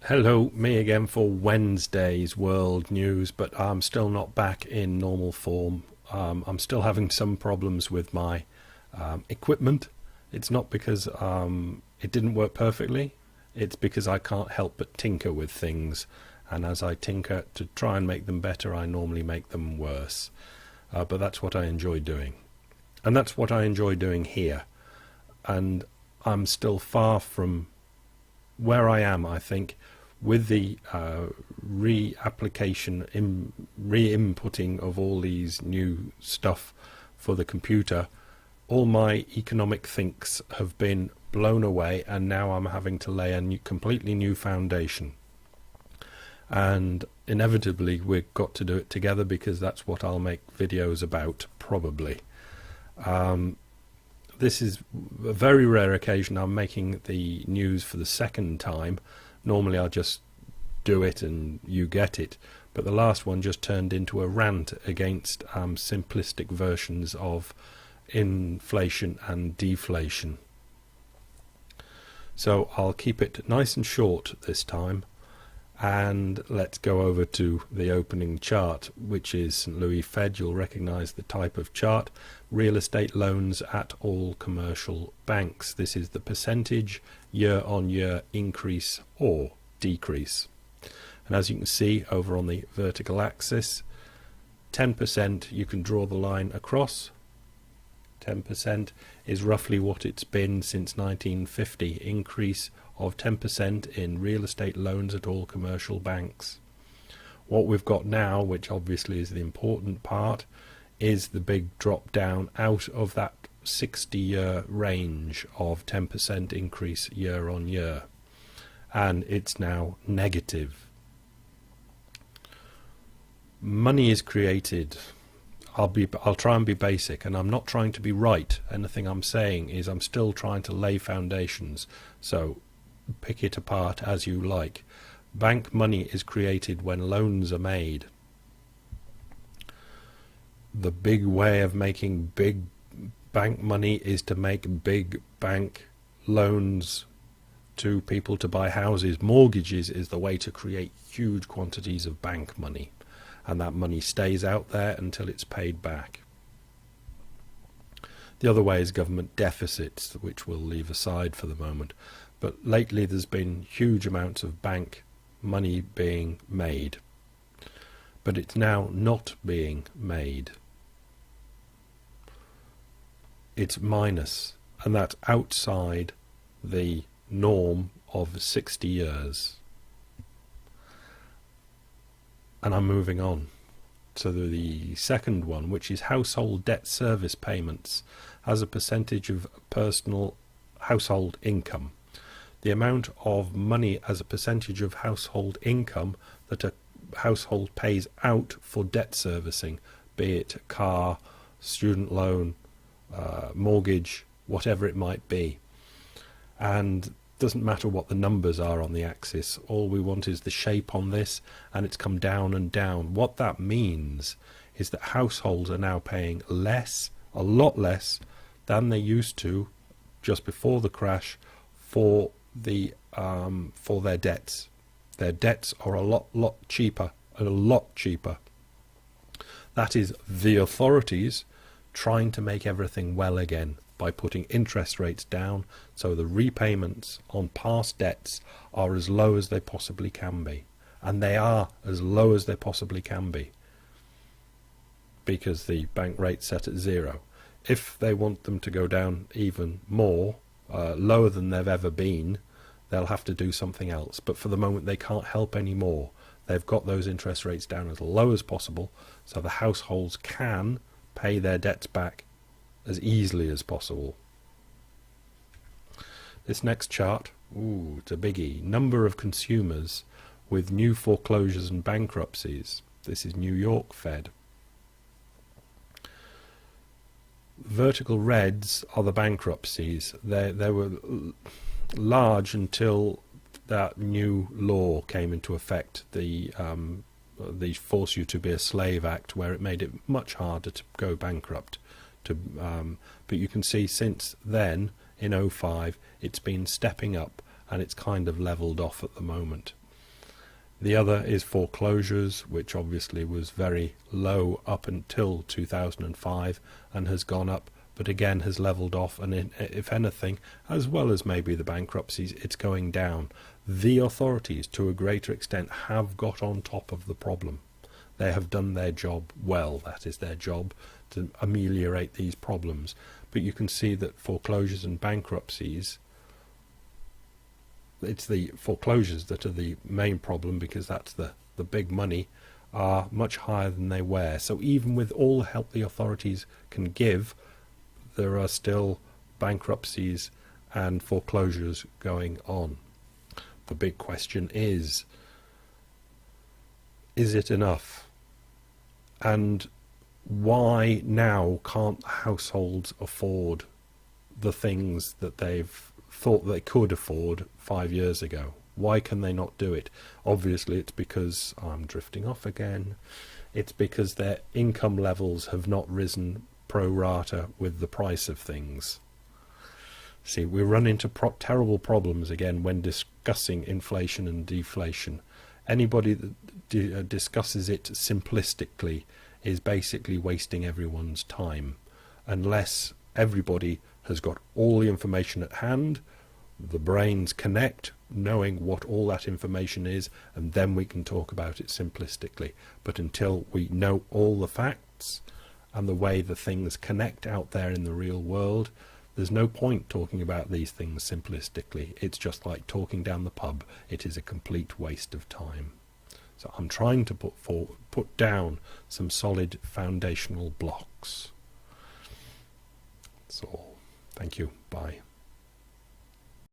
Hello, me again for Wednesday's world news, but I'm still not back in normal form. I'm still having some problems with my equipment. It's not because it didn't work perfectly, it's because I can't help but tinker with things, and as I tinker to try and make them better, I normally make them worse. But that's what I enjoy doing. And that's what I enjoy doing here. And I'm still far from where I am, I think, with the re-application, re-inputting of all these new stuff for the computer. All my economic thinks have been blown away, and now I'm having to lay a completely new foundation. And inevitably we've got to do it together, because that's what I'll make videos about, probably. This is a very rare occasion. I'm making the news for the second time. Normally I'll just do it and you get it, but the last one just turned into a rant against simplistic versions of inflation and deflation. So I'll keep it nice and short this time, and let's go over to the opening chart, which is St. Louis Fed. You'll recognize the type of chart. Real estate loans at all commercial banks. This is the percentage year-on-year increase or decrease. And as you can see over on the vertical axis, 10%, you can draw the line across. 10% is roughly what it's been since 1950, increase of 10% in real estate loans at all commercial banks. What we've got now, which obviously is the important part, is the big drop down out of that 60-year range of 10% increase year on year, and it's now negative. Money is created. I'll try and be basic, and I'm not trying to be right. Anything I'm saying is I'm still trying to lay foundations, so pick it apart as you like. Bank money is created when loans are made. The big way of making big bank money is to make big bank loans to people to buy houses. Mortgages is the way to create huge quantities of bank money, and that money stays out there until it's paid back. The other way is government deficits, which we'll leave aside for the moment. But lately there's been huge amounts of bank money being made, but it's now not being made. It's minus, and that's outside the norm of 60 years. And I'm moving on to the second one, which is household debt service payments as a percentage of personal household income. The amount of money as a percentage of household income that a household pays out for debt servicing, be it car, student loan, mortgage, whatever it might be. And doesn't matter what the numbers are on the axis, all we want is the shape on this, and it's come down and down. What that means is that households are now paying less, a lot less than they used to just before the crash for their debts. Their debts are a lot cheaper. That is the authorities trying to make everything well again by putting interest rates down, so the repayments on past debts are as low as they possibly can be. And they are as low as they possibly can be, because the bank rate's set at 0. If they want them to go down even more, lower than they've ever been, they'll have to do something else. But for the moment they can't help any more. They've got those interest rates down as low as possible, so the households can pay their debts back as easily as possible. This next chart, it's a biggie. Number of consumers with new foreclosures and bankruptcies. This is New York Fed. Vertical reds are the bankruptcies. They were large until that new law came into effect, the Force You to Be a Slave Act, where it made it much harder to go bankrupt. But you can see since then, in '05, it's been stepping up, and it's kind of leveled off at the moment. The other is foreclosures, which obviously was very low up until 2005 and has gone up, but again has levelled off, and if anything, as well as maybe the bankruptcies, it's going down. The authorities, to a greater extent, have got on top of the problem. They have done their job well. That is their job, to ameliorate these problems. But you can see that foreclosures and bankruptcies, it's the foreclosures that are the main problem, because that's the big money, are much higher than they were. So even with all the help the authorities can give, there are still bankruptcies and foreclosures going on. The big question is it enough? And why now can't households afford the things that they've thought they could afford 5 years ago? Why can they not do it? Obviously it's because, I'm drifting off again, it's because their income levels have not risen pro rata with the price of things. See, we run into terrible problems again when discussing inflation and deflation. Anybody that discusses it simplistically is basically wasting everyone's time, unless everybody has got all the information at hand, the brains connect, knowing what all that information is, and then we can talk about it simplistically. But until we know all the facts and the way the things connect out there in the real world, there's no point talking about these things simplistically. It's just like talking down the pub. It is a complete waste of time. So I'm trying to put down some solid foundational blocks. That's all. Thank you. Bye.